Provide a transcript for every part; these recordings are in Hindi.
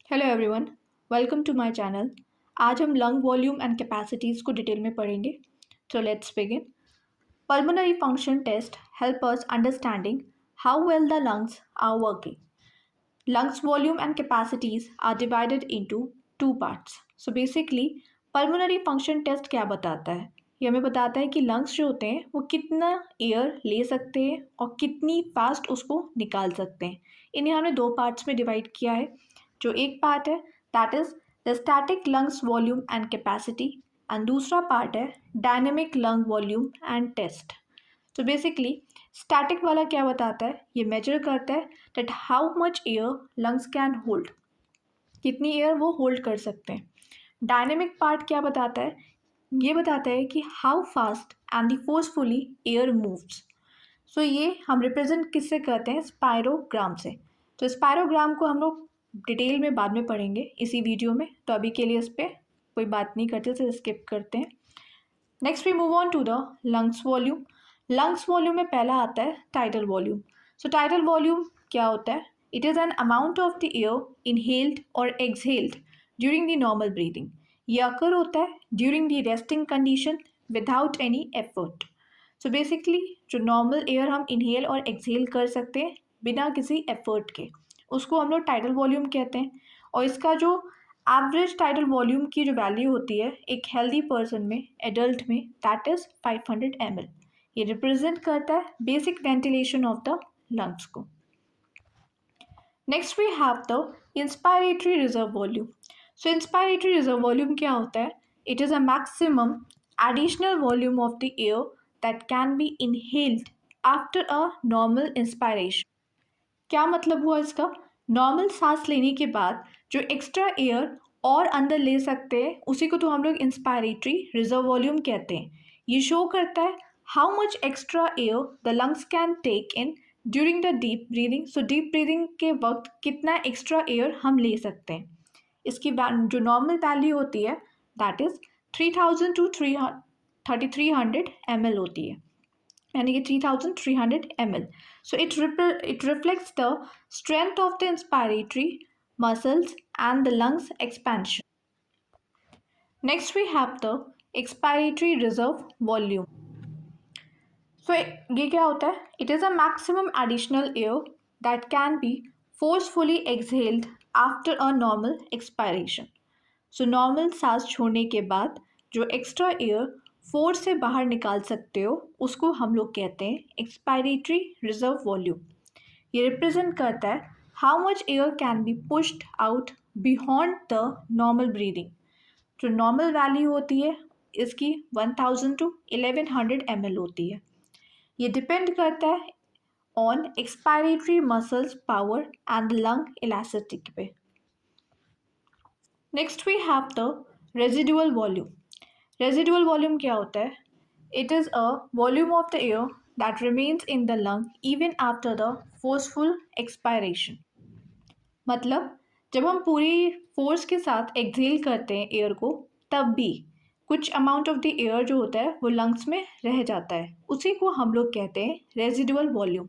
Hello everyone, welcome to my channel. आज हम लंग वॉल्यूम एंड कैपेसिटीज़ को डिटेल में पढ़ेंगे। तो let's begin. Pulmonary function test help us understanding how well the lungs are working. Lungs volume and capacities are divided into two parts. So basically pulmonary function test क्या बताता है? ये हमें बताता है कि लंग्स जो होते हैं वो कितना एयर ले सकते हैं और कितनी फास्ट उसको निकाल सकते हैं। इन्हें हमने दो पार्ट्स में डिवाइड किया है। जो एक पार्ट है that is the static lungs volume and capacity and दूसरा पार्ट है dynamic lung volume and test. तो बेसिकली स्टैटिक वाला क्या बताता है? ये मेजर करता है that how much air lungs can hold, कितनी एयर वो होल्ड कर सकते हैं। डायनेमिक पार्ट क्या बताता है? ये बताता है कि how fast and forcefully air moves. So ये हम रिप्रेजेंट किससे करते हैं? स्पायरोग्राम से। तो स्पायरोग्राम को हम लोग डिटेल में बाद में पढ़ेंगे इसी वीडियो में, तो अभी के लिए इस पर कोई बात नहीं करते, तो स्किप करते हैं। Next we move on to the lungs volume. Lungs volume में पहला आता है tidal volume. So tidal volume क्या होता है? It is an amount of the air inhaled और exhaled during the normal breathing. ये अकर होता है during the resting condition without any effort. So basically जो नॉर्मल एयर हम इनहेल और एक्सहेल कर सकते हैं बिना किसी एफर्ट के, उसको हम लोग टाइडल वॉल्यूम कहते हैं। और इसका जो एवरेज टाइडल वॉल्यूम की जो वैल्यू होती है एक हेल्दी पर्सन में, एडल्ट में, दैट इज़ 500 ml। ये रिप्रेजेंट करता है basic ventilation of the lungs को। Next we have the inspiratory reserve volume. So inspiratory reserve volume क्या होता है? It is a maximum additional volume of the air that can be inhaled after a normal inspiration. क्या मतलब हुआ इसका? नॉर्मल सांस लेने के बाद जो एक्स्ट्रा एयर और अंदर ले सकते हैं उसी को तो हम लोग इंस्पायरेटरी रिजर्व वॉल्यूम कहते हैं। ये शो करता है how much extra air the lungs can take in during the deep breathing. So deep breathing के वक्त कितना एक्स्ट्रा एयर हम ले सकते हैं। इसकी जो नॉर्मल वैल्यू होती है दैट इज़ 3000 टू 3300 ml होती है, यानी कि 3300 ml. So it reflects the strength of the inspiratory muscles and the lungs expansion. Next we have the expiratory reserve volume. So ये क्या होता है? It is a maximum additional air that can be forcefully exhaled after a normal expiration. So normal सांस छोड़ने के बाद जो एक्स्ट्रा एयर फोर्स से बाहर निकाल सकते हो उसको हम लोग कहते हैं एक्सपायरेटरी रिजर्व वॉल्यूम। ये रिप्रेजेंट करता है how much air can be pushed out beyond the normal breathing. जो नॉर्मल वैल्यू होती है इसकी 1000 टू 1100 ml होती है। ये डिपेंड करता है on expiratory muscles power and lung elasticity पे। Next we have the residual volume. Residual volume क्या होता है? It is a volume of the air that remains in the lung even after the forceful expiration. मतलब जब हम पूरी फोर्स के साथ एक्सहेल करते हैं एयर को, तब भी कुछ अमाउंट ऑफ द एयर जो होता है वो लंग्स में रह जाता है, उसी को हम लोग कहते हैं residual volume.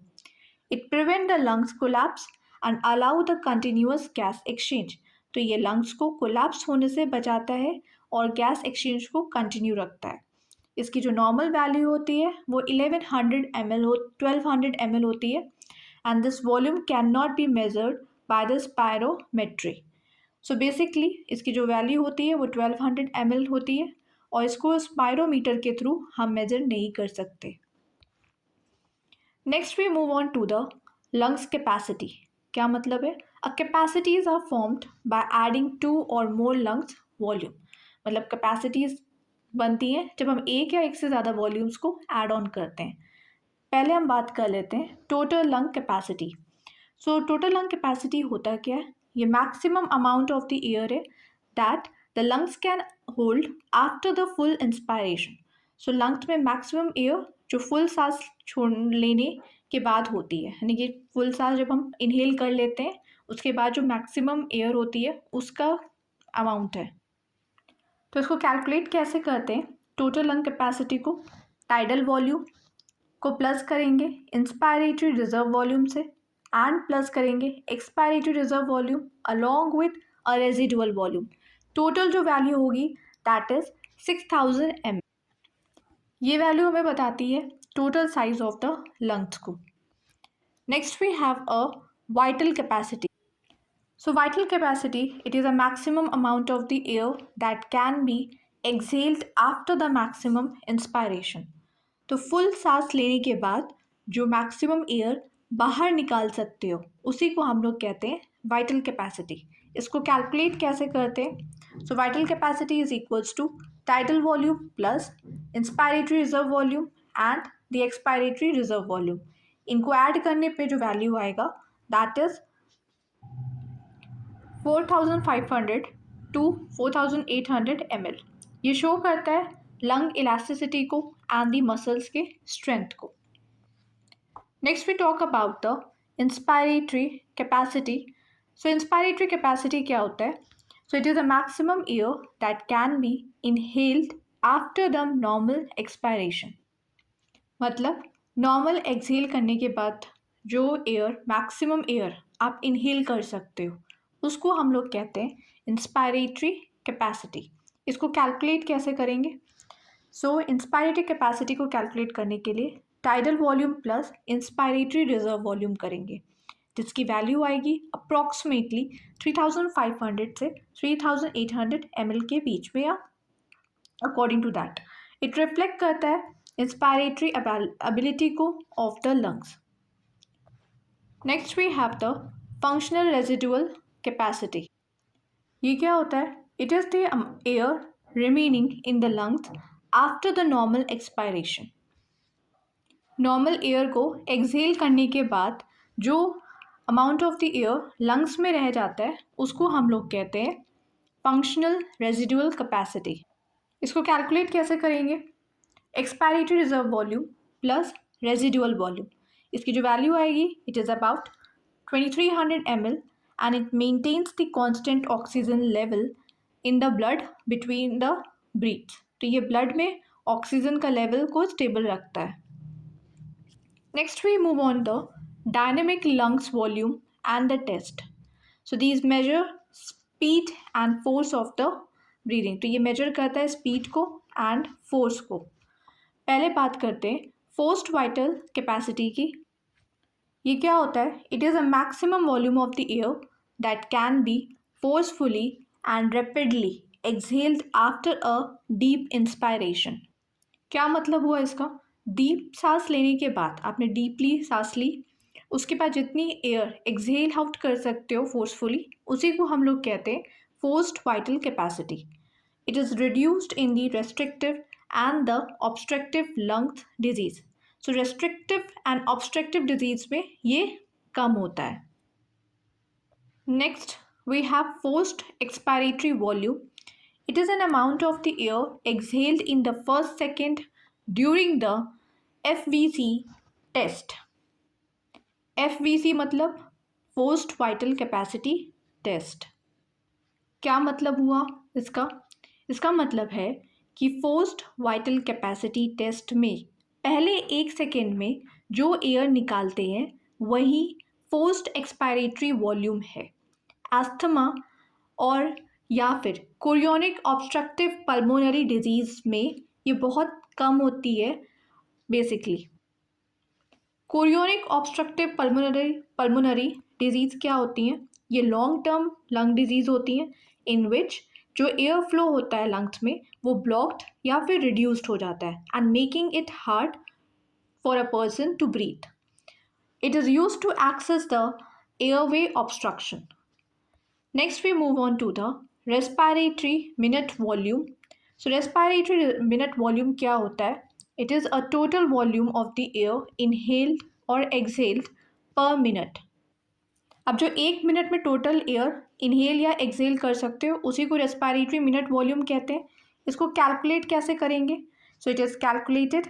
It prevent the lungs collapse and allow the continuous gas exchange. तो ये लंग्स को कोलैप्स होने से बचाता है और गैस एक्सचेंज को कंटिन्यू रखता है। इसकी जो नॉर्मल वैल्यू होती है वो 1200 ml होती है and this volume can not be measured by the spirometry. So basically इसकी जो वैल्यू होती है वो 1200 ml होती है और इसको स्पायरोमीटर के थ्रू हम मेजर नहीं कर सकते। Next we move on to the lungs capacity. क्या मतलब है? A capacities are formed by adding 2 और मोर लंग्स वॉल्यूम। मतलब कैपेसिटीज बनती हैं जब हम एक या एक से ज़्यादा वॉल्यूम्स को ऐड ऑन करते हैं। पहले हम बात कर लेते हैं total lung capacity. So total lung capacity होता क्या है? ये maximum amount of the air है that the lungs can hold after the full inspiration. So lungs में मैक्सिमम एयर जो फुल सांस छोड़ लेने के बाद होती है, यानी कि फुल सांस जब हम इनहेल कर लेते हैं उसके बाद जो मैक्सिमम एयर होती है उसका अमाउंट है। तो इसको कैलकुलेट कैसे करते हैं? टोटल लंग कैपेसिटी को टाइडल वॉल्यूम को प्लस करेंगे इंस्पायरेटरी रिजर्व वॉल्यूम से एंड प्लस करेंगे expiratory reserve volume along with a residual volume. Total जो वैल्यू होगी दैट इज 6000 ml। ये वैल्यू हमें बताती है total size of the lungs को। Next we have a vital capacity. So vital capacity, it is a maximum amount of the air that can be exhaled after the maximum inspiration। तो फुल सांस लेने के बाद जो मैक्सिमम एयर बाहर निकाल सकते हो उसी को हम लोग कहते हैं वाइटल कैपेसिटी। इसको कैलकुलेट कैसे करते हैं? So vital capacity is equals to tidal volume plus inspiratory reserve volume and the expiratory reserve volume. इनको ऐड करने पे जो वैल्यू आएगा दैट इज 4500 टू 4800 ml। ये शो करता है लंग इलास्टिसिटी को एंड दी मसल्स के स्ट्रेंथ को। Next we talk about the inspiratory capacity. So inspiratory capacity क्या होता है? So it is a maximum air that can be inhaled after the normal expiration. मतलब नॉर्मल एक्सहेल करने के बाद जो एयर मैक्सिमम एयर आप इनहेल कर सकते हो उसको हम लोग कहते हैं इंस्पायरेटरी कैपेसिटी। इसको कैलकुलेट कैसे करेंगे? सो इंस्पायरेटरी कैपेसिटी को कैलकुलेट करने के लिए tidal volume plus inspiratory reserve volume करेंगे, जिसकी वैल्यू आएगी अप्रॉक्सीमेटली 3500 से 3800 ml के बीच में या according to that. It reflect करता है इंस्पायरेटरी एबिलिटी को of the lungs. Next we have the functional residual capacity. ये क्या होता है? It is the air remaining in the lungs after the normal expiration. Normal air को एक्सहेल करने के बाद जो amount of the air lungs में रह जाता है उसको हम लोग कहते हैं फंक्शनल रेजिडुअल कैपेसिटी। इसको कैलकुलेट कैसे करेंगे? Expiratory reserve volume plus residual volume. इसकी जो वैल्यू आएगी it is about 2300 ml and it maintains the constant oxygen level in the blood between the breaths। तो ये ब्लड में ऑक्सीजन का लेवल को स्टेबल रखता है। Next we move on the dynamic lungs volume and the test. So these measure speed and force of the breathing. तो ये मेजर करता है स्पीड को एंड फोर्स को। पहले बात करते हैं फोर्स्ड वाइटल कैपेसिटी की। ये क्या होता है? It is a maximum volume of the air that can B forcefully and rapidly exhaled after a deep inspiration. क्या मतलब हुआ इसका? डीप सांस लेने के बाद आपने डीपली सांस ली, उसके बाद जितनी एयर एक्सहेल आउट कर सकते हो फोर्सफुली उसी को हम लोग कहते हैं forced vital capacity. It is reduced in the restrictive and the obstructive lungs disease. So restrictive and obstructive disease में ये कम होता है। Next we have forced expiratory volume. It is an amount of the air exhaled in the first second during the FVC test. FVC मतलब फोर्स्ड वाइटल कैपेसिटी टेस्ट। क्या मतलब हुआ इसका? इसका मतलब है कि फोर्स्ड वाइटल कैपेसिटी टेस्ट में पहले 1 सेकेंड में जो एयर निकालते हैं वही फोर्स्ड एक्सपायरेटरी वॉल्यूम है। अस्थमा और या फिर कोरियोनिक ऑब्स्ट्रक्टिव पल्मोनरी डिजीज़ में ये बहुत कम होती है। Basically chorionic obstructive pulmonary disease क्या होती हैं? ये लॉन्ग टर्म लंग डिजीज़ होती हैं इन विच जो एयर फ्लो होता है लंग्स में वो ब्लॉक्ड या फिर रिड्यूस्ड हो जाता है and making it hard for a person to breathe. It is used to access the airway obstruction. Next we move on to the respiratory minute volume. So respiratory minute volume क्या होता है? It is a total volume of the air inhaled और एक्सहेल्ड पर मिनट। अब जो 1 मिनट में टोटल एयर इनहेल या एक्सहेल कर सकते हो उसी को रेस्पिरेटरी मिनट वॉल्यूम कहते हैं। इसको कैलकुलेट कैसे करेंगे? So it is calculated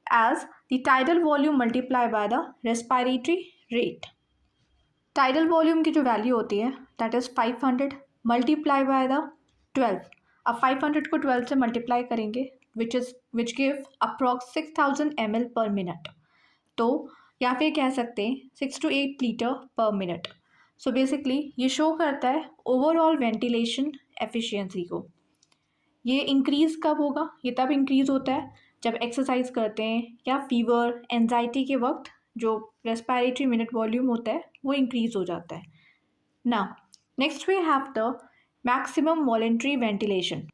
as the tidal volume multiply by the respiratory rate. Tidal volume की जो वैल्यू होती है that is 500 multiply by the 12। अब 500 को 12 से मल्टीप्लाई करेंगे which give approx 6000 ml per minute. तो या फिर कह सकते हैं 6 to 8 litre per minute. So basically ये शो करता है ओवरऑल वेंटिलेशन एफिशिएंसी को। ये इंक्रीज़ कब होगा? ये तब इंक्रीज़ होता है जब एक्सरसाइज करते हैं या फीवर एनजाइटी के वक्त जो रेस्पिरेटरी मिनट वॉल्यूम होता है वो इंक्रीज़ हो जाता है। Now next we have the maximum voluntary ventilation.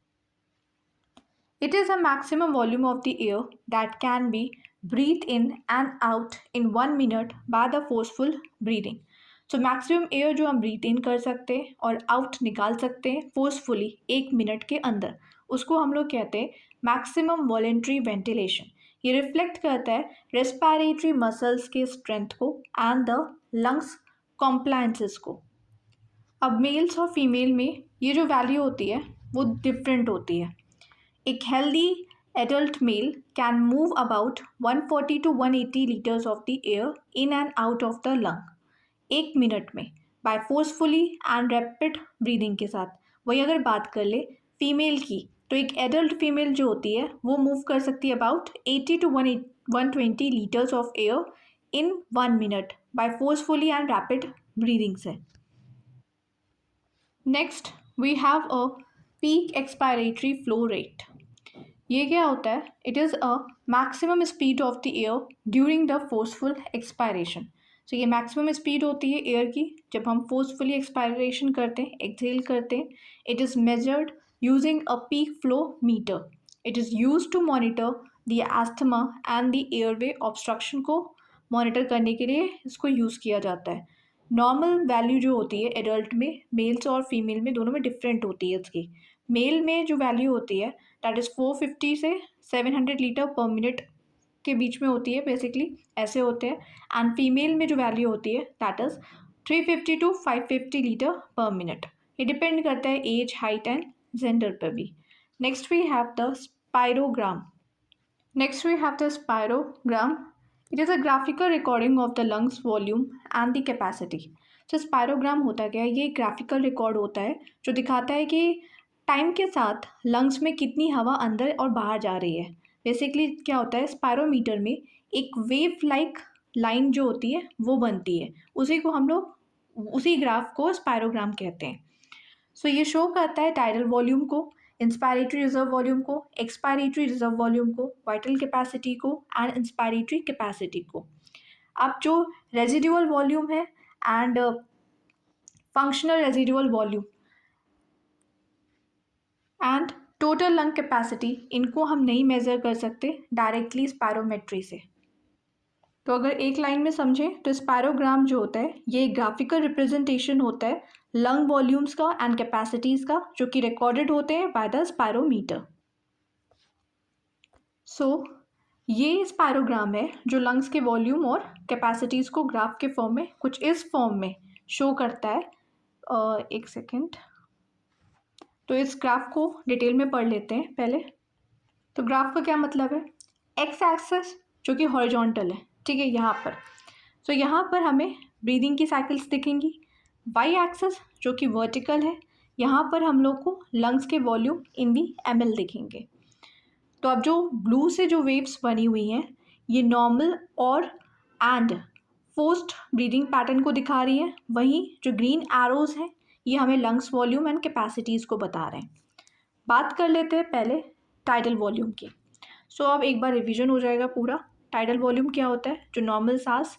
It is a maximum volume of the air that can be breathed in and out in 1 minute by the forceful breathing. So maximum air जो हम breathe in कर सकते हैं और out निकाल सकते हैं forcefully 1 मिनट के अंदर, उसको हम लोग कहते हैं maximum voluntary ventilation. ये रिफ्लेक्ट करता है रेस्पिरेटरी मसल्स के स्ट्रेंथ को एंड द लंग्स कॉम्प्लायंसेस को. अब मेल्स और फीमेल में ये जो वैल्यू होती है वो डिफरेंट होती है. एक healthy adult male can move about 140 to 180 liters of the air in and out of the lung 1 minute में by forcefully and rapid breathing के साथ. वही अगर बात कर ले फीमेल की तो एक एडल्ट फीमेल जो होती है वो मूव कर सकती है about 80 to 120 litres of air in 1 minute by forcefully and rapid breathing से. Next we have a peak expiratory flow rate. ये क्या होता है? It is a maximum speed of the air during the forceful expiration. So ये मैक्सिमम स्पीड होती है एयर की जब हम फोर्सफुली एक्सपायरेशन करते हैं, एक्सहेल करते हैं. It is measured using a peak flow meter. It is use to monitor the asthma and the airway obstruction को मॉनिटर करने के लिए इसको यूज़ किया जाता है. नॉर्मल वैल्यू जो होती है एडल्ट में, मेल्स और फीमेल में दोनों में डिफरेंट होती है इसकी. मेल में जो वैल्यू होती है दैट इज़ 450 से 700 लीटर पर मिनट के बीच में होती है, बेसिकली ऐसे होते हैं. एंड फीमेल में जो वैल्यू होती है that is 350 to 550 litre per minute. ये डिपेंड करता है एज, हाइट एंड जेंडर पर भी. Next we have the spirogram. Next we have the spirogram. It is a graphical recording of the lungs volume and the capacity. So spirogram होता क्या है? ये ग्राफिकल रिकॉर्ड होता है जो दिखाता है कि टाइम के साथ लंग्स में कितनी हवा अंदर और बाहर जा रही है. बेसिकली क्या होता है, स्पायरोमीटर में एक वेव लाइक लाइन जो होती है वो बनती है, उसी को हम लोग उसी ग्राफ को स्पायरोग्राम कहते हैं. सो ये शो करता है टाइडल वॉल्यूम को, इंस्पायरेटरी रिजर्व वॉल्यूम को, एक्सपायरेटरी रिजर्व वॉल्यूम को, वाइटल कैपेसिटी को एंड इंस्पायरेटरी कैपेसिटी को. अब जो रेजिडुअल वॉल्यूम है and functional residual volume and total lung capacity, इनको हम नहीं मेज़र कर सकते डायरेक्टली स्पायरोमेट्री से. तो अगर एक लाइन में समझें तो स्पायरोग्राम जो होता है ये ग्राफिकल रिप्रेजेंटेशन होता है लंग वॉल्यूम्स का एंड कैपेसिटीज़ का, जो कि रिकॉर्डेड होते हैं बाय द स्पायरोमीटर. सो ये स्पायरोग्राम है जो लंग्स के वॉल्यूम और कैपेसिटीज़ को ग्राफ के फॉर्म में कुछ इस फॉर्म में शो करता है. एक सेकेंड, तो इस ग्राफ को डिटेल में पढ़ लेते हैं पहले. तो ग्राफ का क्या मतलब है? एक्स एक्सेस जो कि हॉरिजॉन्टल है, ठीक है, यहाँ पर. सो यहाँ पर हमें ब्रीदिंग की साइकिल्स दिखेंगी. वाई एक्सेस जो कि वर्टिकल है, यहाँ पर हम लोग को लंग्स के वॉल्यूम इन दी ml दिखेंगे. तो अब जो ब्लू से जो वेव्स बनी हुई हैं ये नॉर्मल और एंड फोर्स्ड ब्रीदिंग पैटर्न को दिखा रही हैं. वहीं जो ग्रीन एरोज हैं ये हमें लंग्स वॉल्यूम एंड कैपेसिटीज़ को बता रहे हैं. बात कर लेते हैं पहले टाइडल वॉल्यूम की. सो अब एक बार रिवीजन हो जाएगा पूरा. टाइडल वॉल्यूम क्या होता है? जो नॉर्मल सांस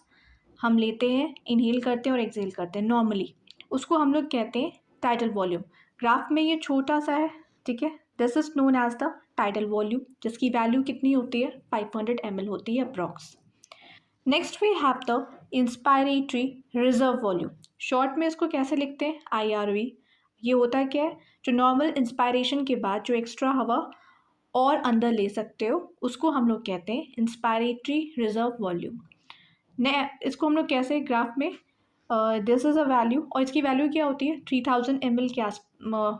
हम लेते हैं, इनहेल करते हैं और एक्सहेल करते हैं नॉर्मली, उसको हम लोग कहते हैं टाइडल वॉल्यूम. ग्राफ में ये छोटा सा है, ठीक है. This is known as the tidal volume, जिसकी वैल्यू कितनी होती है? 500 ml होती है approx. Next we have the inspiratory reserve volume. Short में इसको कैसे लिखते हैं? IRV. ये होता क्या है? जो नॉर्मल इंस्पायरेशन के बाद जो एक्स्ट्रा हवा और अंदर ले सकते हो उसको हम लोग कहते हैं इंस्पायरेटरी रिजर्व वॉल्यूम. ने इसको हम लोग कैसे ग्राफ में दिस इज़ अ वैल्यू, और इसकी वैल्यू क्या होती है? 3000 ml के आस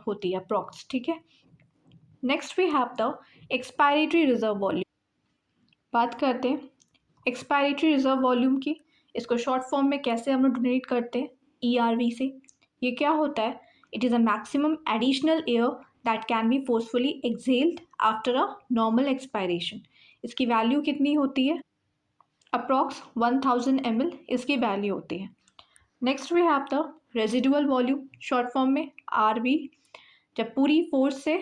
होती है अप्रॉक्स, ठीक है. Next we have the expiratory reserve volume. बात करते हैं एक्सपायरेटरी रिजर्व वॉल्यूम की. इसको शॉर्ट फॉर्म में कैसे हम लोग डोनेट करते हैं? ERV से. ये क्या होता है? It is a maximum additional air that can B forcefully exhaled after a normal expiration. इसकी वैल्यू कितनी होती है? अप्रॉक्स 1000 ml इसकी वैल्यू होती है. Next we have the residual volume short form में RV। जब पूरी फोर्स से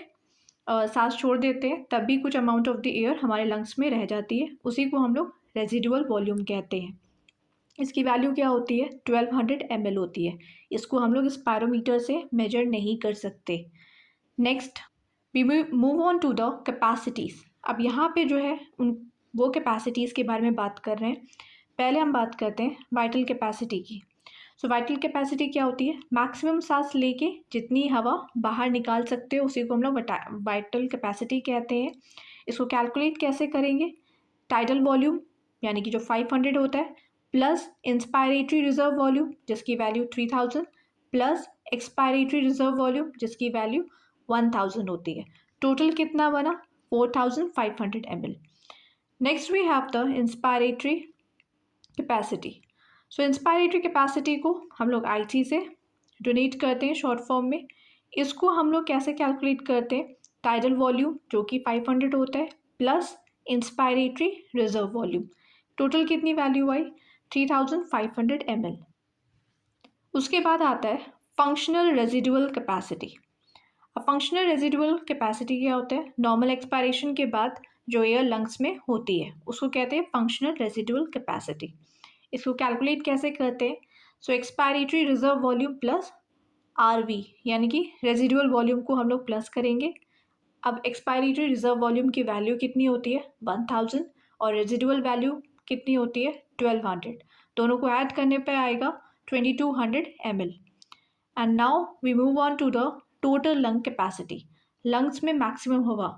सांस छोड़ देते हैं तब भी कुछ अमाउंट ऑफ द एयर हमारे लंग्स में रह जाती है, उसी को हम लोग रेजिडुअल वॉल्यूम कहते हैं। इसकी वैल्यू क्या होती है? 1200 ml होती है। इसको हम लोग स्पायरोमीटर से मेजर नहीं कर सकते। Next we move on to the capacities. अब यहाँ पे जो है वो कैपेसिटीज़ के बारे में बात कर रहे हैं। पहले हम बात करते हैं वाइटल कैपेसिटी की। सो वाइटल कैपेसिटी क्या होती है? मैक्सिमम सांस लेके जितनी हवा बाहर निकाल सकते हो उसी को हम लोग वाइटल कैपेसिटी कहते हैं। इसको कैलकुलेट कैसे करेंगे? टाइडल वॉल्यूम यानी कि जो 500 होता है प्लस इंस्पायरेटरी रिजर्व वॉल्यूम जिसकी value 3000 plus expiratory reserve volume जिसकी वैल्यू 1000 होती है। टोटल कितना बना? 4500 ml। Next we have the inspiratory capacity. So inspiratory capacity को हम लोग IT से डोनेट करते हैं शॉर्ट फॉर्म में। इसको हम लोग कैसे कैलकुलेट करते हैं? टाइडल वॉल्यूम जो कि 500 होता है plus inspiratory reserve volume. Total कितनी वैल्यू आई? 3500 ml। उसके बाद आता है फंक्शनल रेजिडुअल कैपेसिटी। अब फंक्शनल रेजिडुअल कैपेसिटी क्या होता है? नॉर्मल एक्सपायरेशन के बाद जो एयर लंग्स में होती है उसको कहते हैं फंक्शनल रेजिडुअल कैपेसिटी। इसको कैलकुलेट कैसे करते हैं? So expiratory reserve volume plus RV यानी कि रेजिडुअल वॉल्यूम को हम लोग प्लस करेंगे। अब एक्सपायरेटरी रिजर्व वॉल्यूम की वैल्यू कितनी होती है? 1000 और रेजिडुअल वैल्यू कितनी होती है? 1200। दोनों को ऐड करने पे आएगा 2200 ml। And now we move on to the total lung capacity. Lungs में मैक्सिमम हवा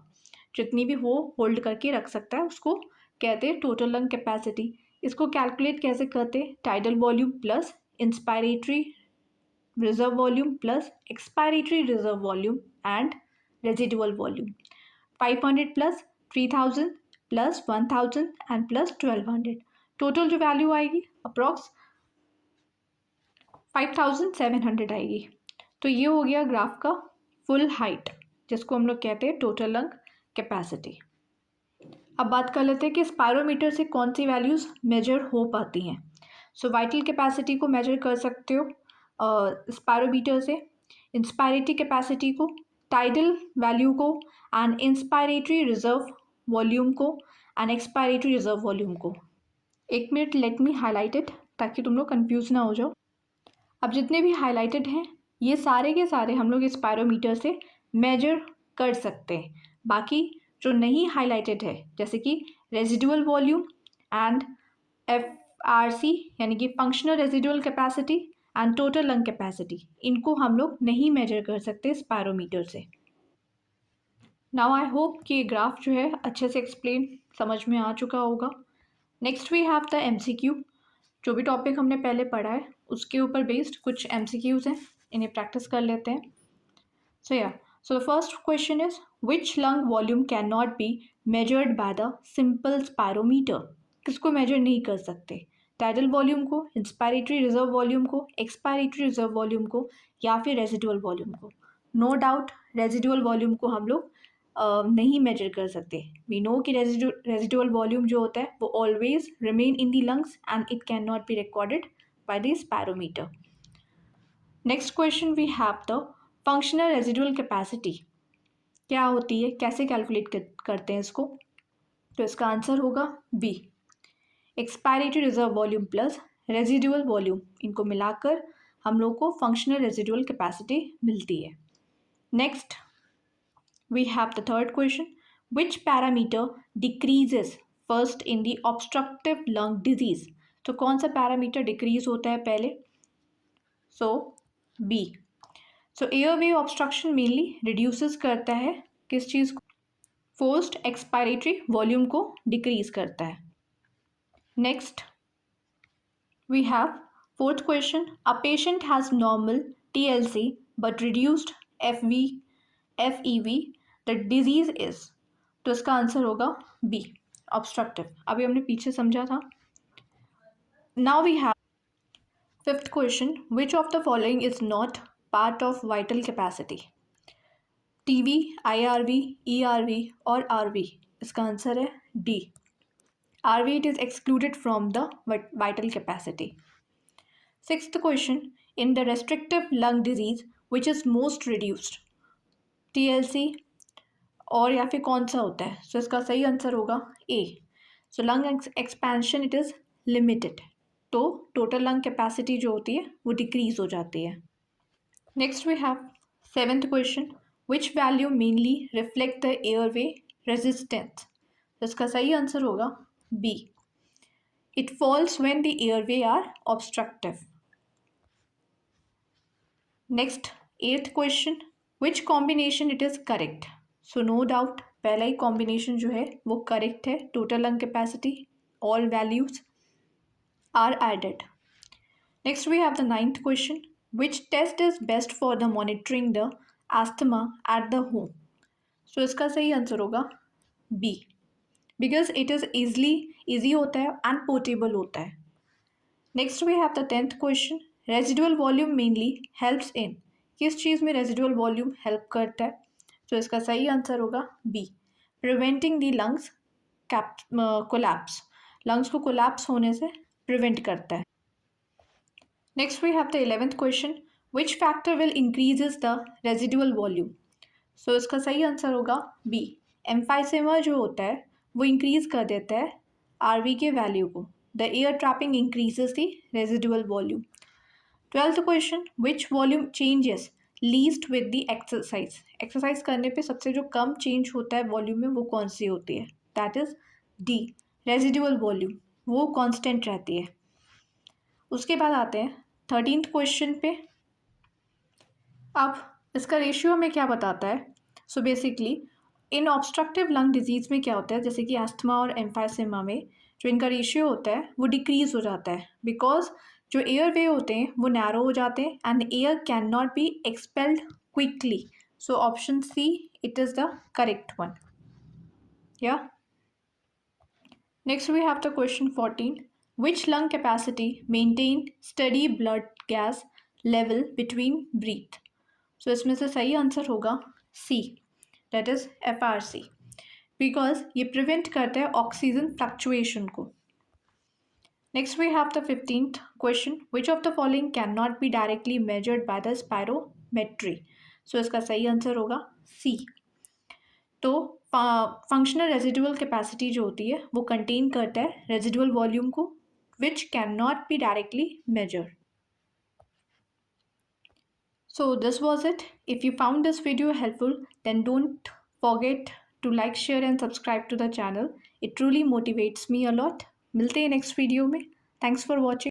जितनी भी हो होल्ड करके रख सकता है उसको कहते हैं टोटल लंग कैपेसिटी। इसको कैलकुलेट कैसे करते हैं? Tidal volume plus inspiratory reserve volume plus expiratory reserve volume and residual volume. 500 plus 3000 plus 1000 and plus 1200। Total जो वैल्यू आएगी अप्रॉक्स 5700 आएगी। तो ये हो गया ग्राफ का फुल हाइट जिसको हम लोग कहते हैं टोटल लंग कैपेसिटी। अब बात कर लेते हैं कि स्पायरोमीटर से कौन सी वैल्यूज़ मेजर हो पाती हैं। सो वाइटल कैपेसिटी को मेजर कर सकते हो स्पायरोमीटर से, इंस्पायरेटरी कैपेसिटी को, टाइडल वैल्यू को एंड इंस्पायरेटरी रिजर्व वॉल्यूम को एंड एक्सपायरेटरी रिजर्व वॉल्यूम को। एक minute let me highlight it ताकि तुम लोग कन्फ्यूज ना हो जाओ। अब जितने भी हाईलाइटेड हैं ये सारे के सारे हम लोग स्पायरोमीटर से मेजर कर सकते हैं। बाकी जो नहीं हाईलाइटेड है जैसे कि रेजिडुअल वॉल्यूम एंड FRC यानी कि functional residual capacity and total lung capacity, इनको हम लोग नहीं मेजर कर सकते स्पायरोमीटर से। नाउ आई होप कि ये ग्राफ जो है अच्छे से एक्सप्लेन समझ में आ चुका होगा। Next we have the MCQ। जो भी टॉपिक हमने पहले पढ़ा है उसके ऊपर बेस्ड कुछ MCQs हैं, इन्हें प्रैक्टिस कर लेते हैं। So the first question is, which lung volume cannot be measured by the simple spirometer? किसको मेजर नहीं कर सकते? टाइडल वॉल्यूम को, इंस्पायरेटरी रिजर्व वॉल्यूम को, एक्सपायरेटरी रिजर्व वॉल्यूम को या फिर रेजिडुअल वॉल्यूम को। नो डाउट रेजिडुअल वॉल्यूम को हम लोग नहीं मेजर कर सकते। वी नो कि रेजिडुअल वॉल्यूम जो होता है वो always remain in the lungs and it can not be recorded by the spirometer. Next question we have the functional residual capacity क्या होती है, कैसे कैलकुलेट करते हैं इसको? तो इसका आंसर होगा B, expiratory reserve volume plus residual volume, इनको मिलाकर हम लोग को फंक्शनल रेजिडुअल कैपेसिटी मिलती है। Next we have the third question, which parameter decreases first in the obstructive lung disease. तो कौन सा पैरामीटर डिक्रीज होता है पहले? So B। So airway obstruction mainly reduces करता है किस चीज़ को? फोर्स्ड एक्सपायरेटरी वॉल्यूम को डिक्रीज करता है। Next we have fourth question, a patient has normal TLC but reduced FEV, the disease is. तो इसका आंसर होगा B, ऑब्स्ट्रक्टिव। अभी हमने पीछे समझा था। Now we have fifth question, which of the following is not part of vital capacity? TV, IRV, ERV और RV। इसका आंसर है D, RV। It is excluded from the vital capacity. Sixth question, in the restrictive lung disease which is most reduced, TLC और या फिर कौन सा होता है? सो इसका सही आंसर होगा A. So lung expansion it is limited, तो टोटल लंग कैपेसिटी जो होती है वो डिक्रीज हो जाती है. Next we have 7th question, which value mainly reflect the airway resistance? तो इसका सही आंसर होगा B. It falls when the airway are obstructive. Next 8th question, which combination it is correct? So no doubt पहला ही कॉम्बिनेशन जो है वो करेक्ट है. Total lung capacity all values are added. Next we have the 9th question, which test is best for the monitoring the asthma at the home? So इसका सही आंसर होगा B, because it is easy होता है एंड पोर्टेबल होता है. Next we have the 10th question, residual volume mainly helps in? किस चीज़ में रेजिडुअल वॉल्यूम हेल्प करता है? तो इसका सही आंसर होगा B, preventing the lungs collapse. Lungs को कोलैप्स होने से प्रिवेंट करता है. Next we have the 11th question, which factor will increases the residual volume? So इसका सही आंसर होगा बी, एम्फाइसेमा जो होता है वो इंक्रीज कर देता है आरवी के वैल्यू को. The air trapping increases the residual volume. 12th question, which volume changes least with the exercise? Exercise करने पे सबसे जो कम चेंज होता है वॉल्यूम में वो कौन सी होती है? That is D, residual volume, वो कांस्टेंट रहती है. उसके बाद आते हैं 13th क्वेश्चन पे. अब इसका रेशियो हमें क्या बताता है? सो बेसिकली इन ऑब्स्ट्रक्टिव लंग डिजीज़ में क्या होता है, जैसे कि एस्थमा और एम्फाइसेमा में जो इनका रेशियो होता है वो डिक्रीज हो जाता है, बिकॉज जो एयर वे होते हैं वो नैरो हो जाते हैं and air can not be expelled quickly. So option C it is the correct one. या next we have the question 14, which lung capacity maintain steady blood gas level between breath? So इसमें से सही आंसर होगा C, that is FRC, because ये प्रिवेंट करता है ऑक्सीजन फ्लक्चुएशन को. Next we have the 15th question, which of the following can not be directly measured by the spirometry? So इसका सही आंसर होगा सी. तो फंक्शनल रेजिडुअल कैपेसिटी जो होती है वो कंटेन करता है रेजिडुअल वॉल्यूम को, which cannot be directly measured. So this was it. If you found this video helpful, then don't forget to like, share and subscribe to the channel. It truly motivates me a lot. मिलते हैं next video में. Thanks for watching.